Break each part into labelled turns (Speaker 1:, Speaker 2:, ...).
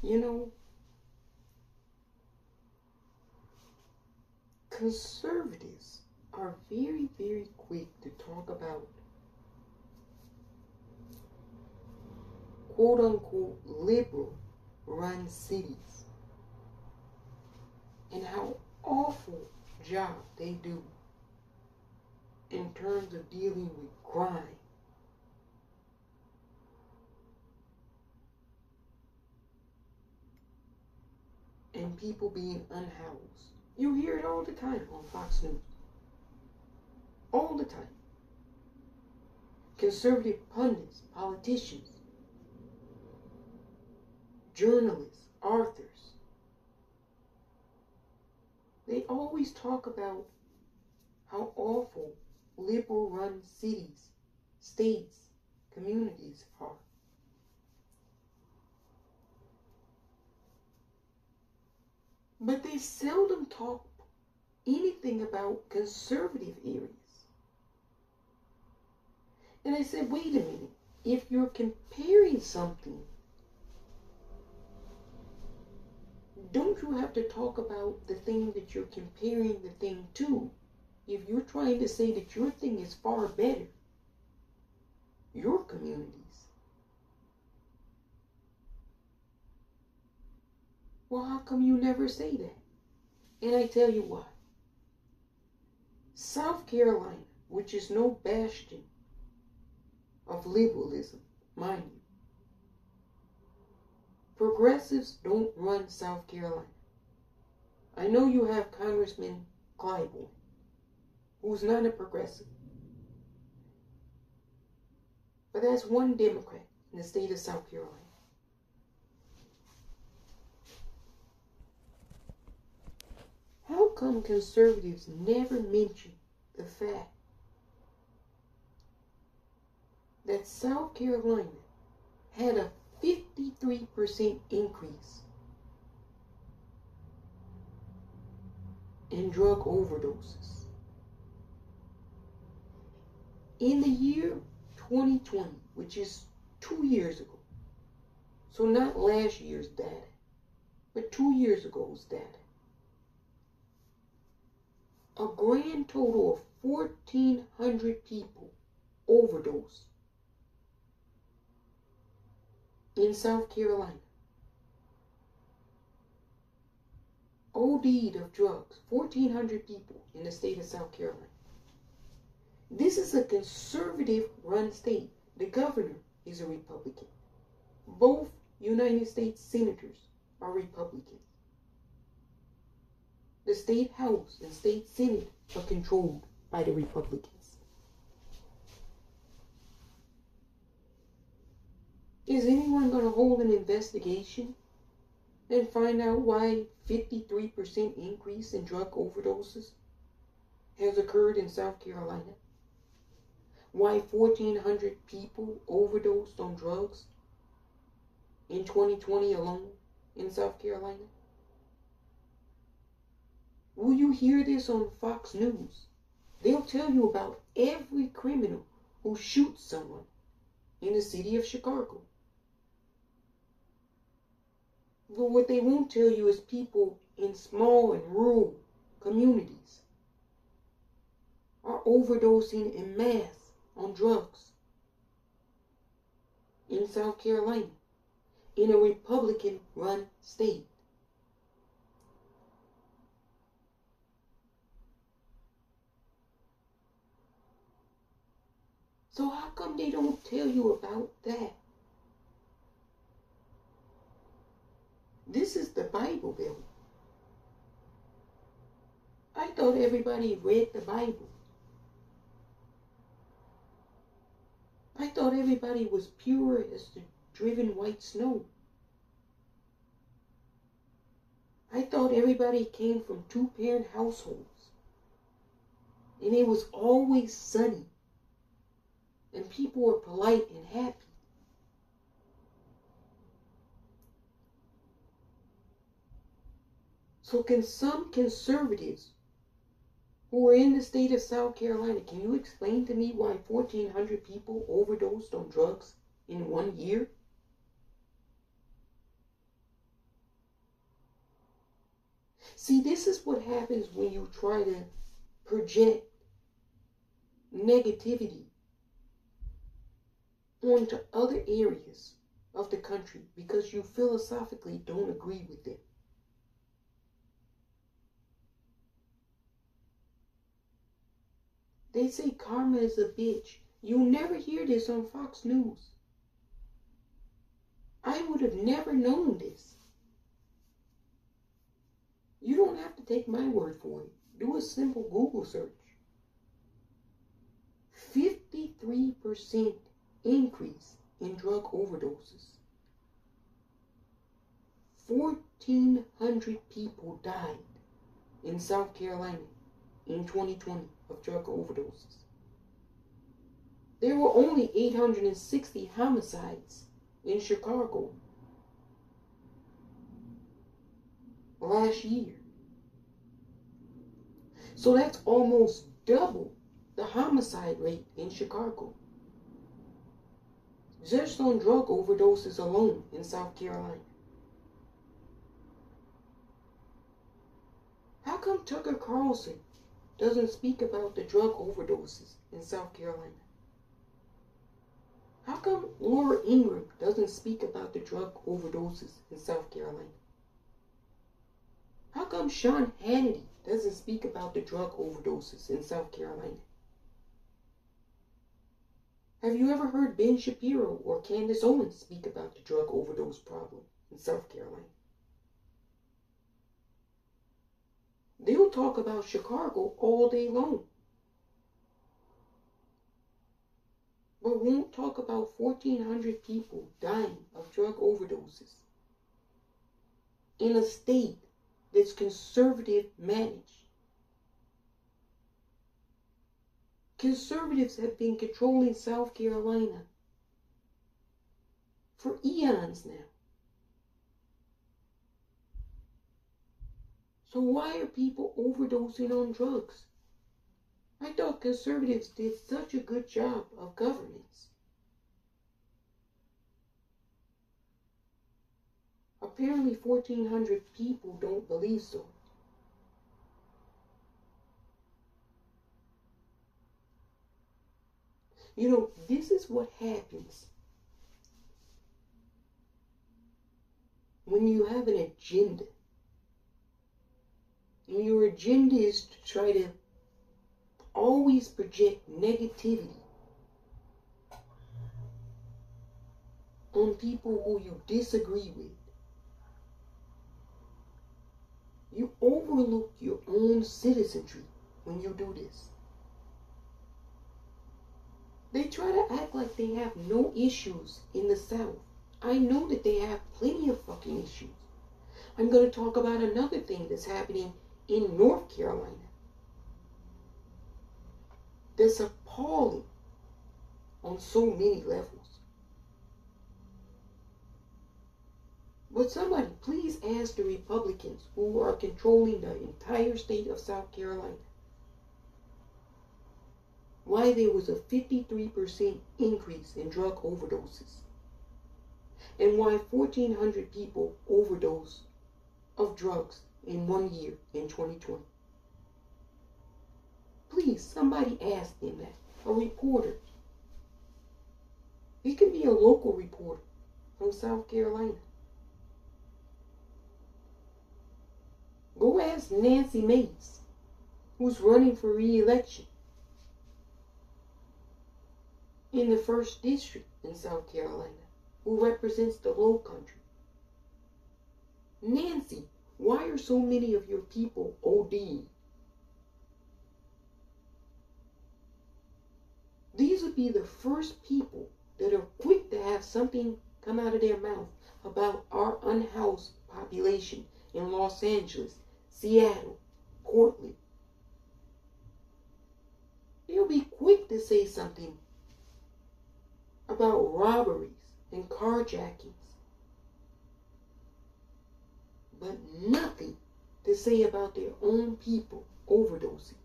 Speaker 1: You know, conservatives are very, very quick to talk about quote unquote liberal run cities and how awful job they do in terms of dealing with crime. And people being unhoused. You hear it all the time on Fox News. All the time. Conservative pundits, politicians, journalists, authors. They always talk about how awful liberal-run cities, states, communities are. But they seldom talk anything about conservative areas. And I said, wait a minute, if you're comparing something, don't you have to talk about the thing that you're comparing the thing to? If you're trying to say that your thing is far better, your communities, well, how come you never say that? And I tell you why. South Carolina, which is no bastion of liberalism, mind you. Progressives don't run South Carolina. I know you have Congressman Clyburn, who's not a progressive. But that's one Democrat in the state of South Carolina. How come conservatives never mention the fact that South Carolina had a 53% increase in drug overdoses? In the year 2020, which is 2 years ago, so not last year's data, but 2 years ago's data, a grand total of 1,400 people overdosed in South Carolina. OD'd of drugs, 1,400 people in the state of South Carolina. This is a conservative-run state. The governor is a Republican. Both United States senators are Republicans. The state house and state senate are controlled by the Republicans. Is anyone going to hold an investigation and find out why 53% increase in drug overdoses has occurred in South Carolina? Why 1,400 people overdosed on drugs in 2020 alone in South Carolina? Will you hear this on Fox News? They'll tell you about every criminal who shoots someone in the city of Chicago. But what they won't tell you is people in small and rural communities are overdosing en masse on drugs in South Carolina, in a Republican-run state. So how come they don't tell you about that? This is the Bible Belt. I thought everybody read the Bible. I thought everybody was pure as the driven white snow. I thought everybody came from two-parent households. And it was always sunny. And people were polite and happy. So can some conservatives who are in the state of South Carolina, can you explain to me why 1,400 people overdosed on drugs in 1 year? See, this is what happens when you try to project negativity onto other areas of the country because you philosophically don't agree with them. They say karma is a bitch. You'll never hear this on Fox News. I would have never known this. You don't have to take my word for it. Do a simple Google search. 53% increase in drug overdoses. 1,400 people died in South Carolina in 2020 of drug overdoses. There were only 860 homicides in Chicago last year. So that's almost double the homicide rate in Chicago. Just on drug overdoses alone in South Carolina. How come Tucker Carlson doesn't speak about the drug overdoses in South Carolina? How come Laura Ingraham doesn't speak about the drug overdoses in South Carolina? How come Sean Hannity doesn't speak about the drug overdoses in South Carolina? Have you ever heard Ben Shapiro or Candace Owens speak about the drug overdose problem in South Carolina? They'll talk about Chicago all day long, but won't talk about 1,400 people dying of drug overdoses in a state that's conservative managed. Conservatives have been controlling South Carolina for eons now. So why are people overdosing on drugs? I thought conservatives did such a good job of governance. Apparently 1,400 people don't believe so. You know, this is what happens when you have an agenda. And your agenda is to try to always project negativity on people who you disagree with. You overlook your own citizenry when you do this. They try to act like they have no issues in the South. I know that they have plenty of fucking issues. I'm going to talk about another thing that's happening in North Carolina that's appalling on so many levels. But somebody please ask the Republicans who are controlling the entire state of South Carolina why there was a 53% increase in drug overdoses and why 1,400 people overdosed of drugs in 1 year in 2020. Please, somebody ask them that. A reporter. It can be a local reporter from South Carolina. Go ask Nancy Mace, who's running for re-election in the 1st District in South Carolina, who represents the Low Country. Nancy, why are so many of your people ODing? These would be the first people that are quick to have something come out of their mouth about our unhoused population in Los Angeles, Seattle, Portland. They'll be quick to say something about robberies and carjackings, but nothing to say about their own people overdosing.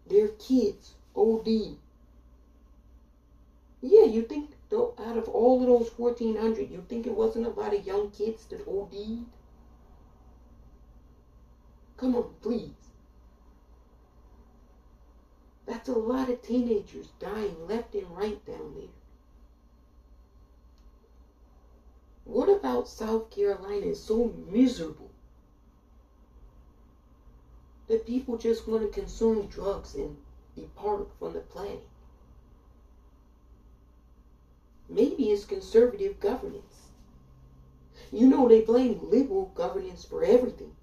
Speaker 1: Their kids OD. Yeah, you think Though out of all of those 1,400, you think it wasn't a lot of young kids that OD'd? Come on, please. That's a lot of teenagers dying left and right down there. What about South Carolina is so miserable that people just want to consume drugs and depart from the planet? Maybe it's conservative governance. You know, they blame liberal governance for everything.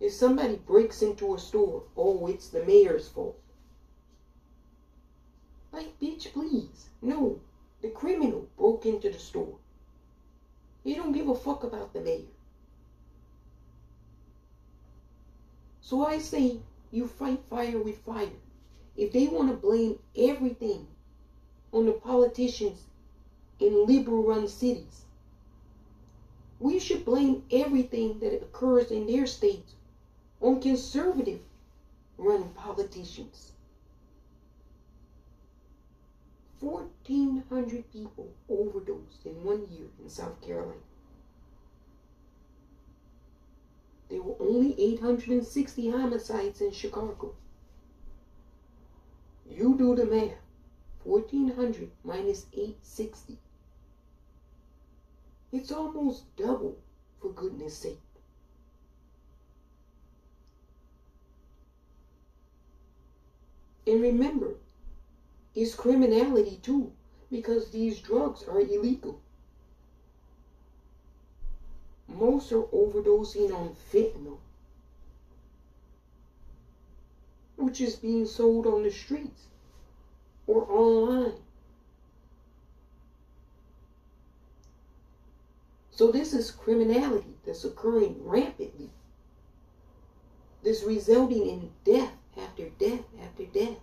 Speaker 1: If somebody breaks into a store, oh, it's the mayor's fault. Like, bitch, please. No, the criminal broke into the store. They don't give a fuck about the mayor. So I say, you fight fire with fire. If they want to blame everything on the politicians in liberal-run cities, we should blame everything that occurs in their states on conservative-run politicians. 1,400 people overdosed in 1 year in South Carolina. There were only 860 homicides in Chicago. You do the math. 1,400 minus 860. It's almost double, for goodness sake. And remember, it's criminality too, because these drugs are illegal. Most are overdosing on fentanyl, which is being sold on the streets or online. So this is criminality that's occurring rampantly. This resulting in death after death after death.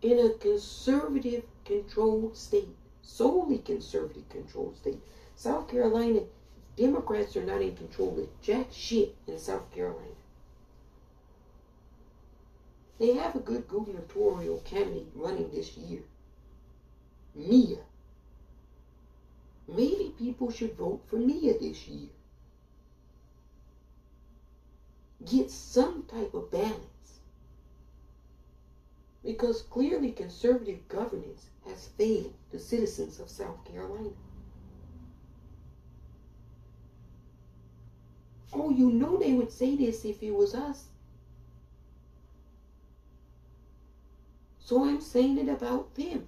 Speaker 1: In a conservative controlled state, solely conservative controlled state. South Carolina, Democrats are not in control of jack shit in South Carolina. They have a good gubernatorial candidate running this year. Mia. Maybe people should vote for Mia this year. Get some type of balance. Because clearly conservative governance has failed the citizens of South Carolina. Oh, you know they would say this if it was us. So I'm saying it about them.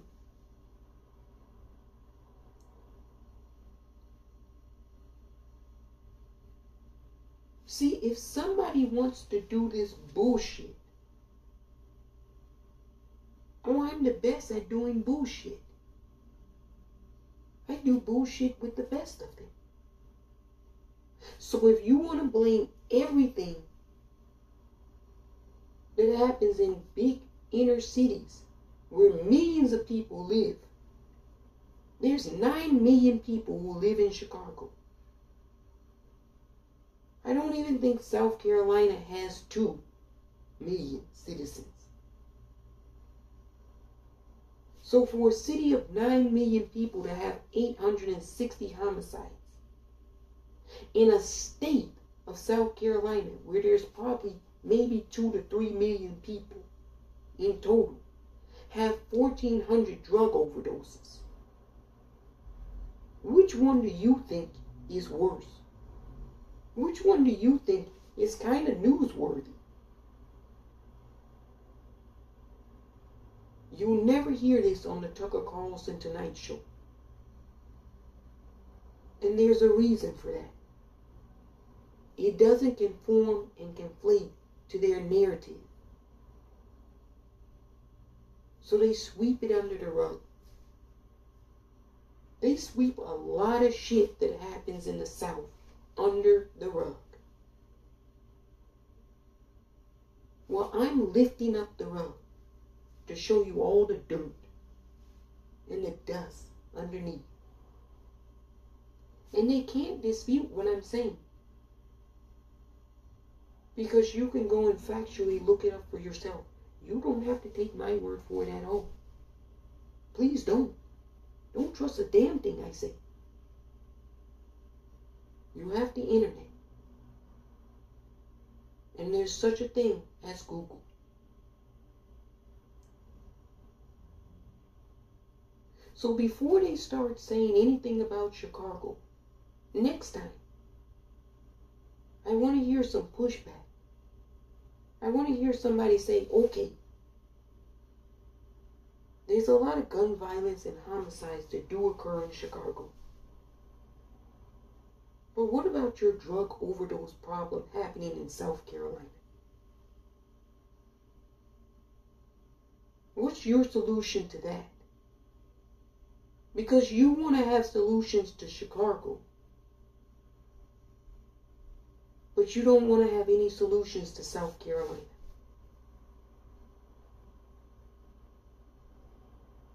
Speaker 1: See, if somebody wants to do this bullshit, oh, I'm the best at doing bullshit. I do bullshit with the best of them. So if you want to blame everything that happens in big inner cities where millions of people live, there's 9 million people who live in Chicago. I don't even think South Carolina has 2 million citizens. So for a city of 9 million people to have 860 homicides, in a state of South Carolina where there's probably maybe 2 to 3 million people in total, have 1,400 drug overdoses. Which one do you think is worse? Which one do you think is kind of newsworthy? You'll never hear this on the Tucker Carlson Tonight Show. And there's a reason for that. It doesn't conform and conflate to their narrative. So they sweep it under the rug. They sweep a lot of shit that happens in the South under the rug. Well, I'm lifting up the rug to show you all the dirt and the dust underneath. And they can't dispute what I'm saying. Because you can go and factually look it up for yourself. You don't have to take my word for it at all. Please don't. Don't trust a damn thing I say. You have the internet. And there's such a thing as Google. So before they start saying anything about Chicago, next time, I want to hear some pushback. I want to hear somebody say, okay, there's a lot of gun violence and homicides that do occur in Chicago. But what about your drug overdose problem happening in South Carolina? What's your solution to that? Because you want to have solutions to Chicago, but you don't want to have any solutions to South Carolina.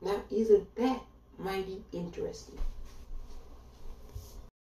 Speaker 1: Now, isn't that mighty interesting?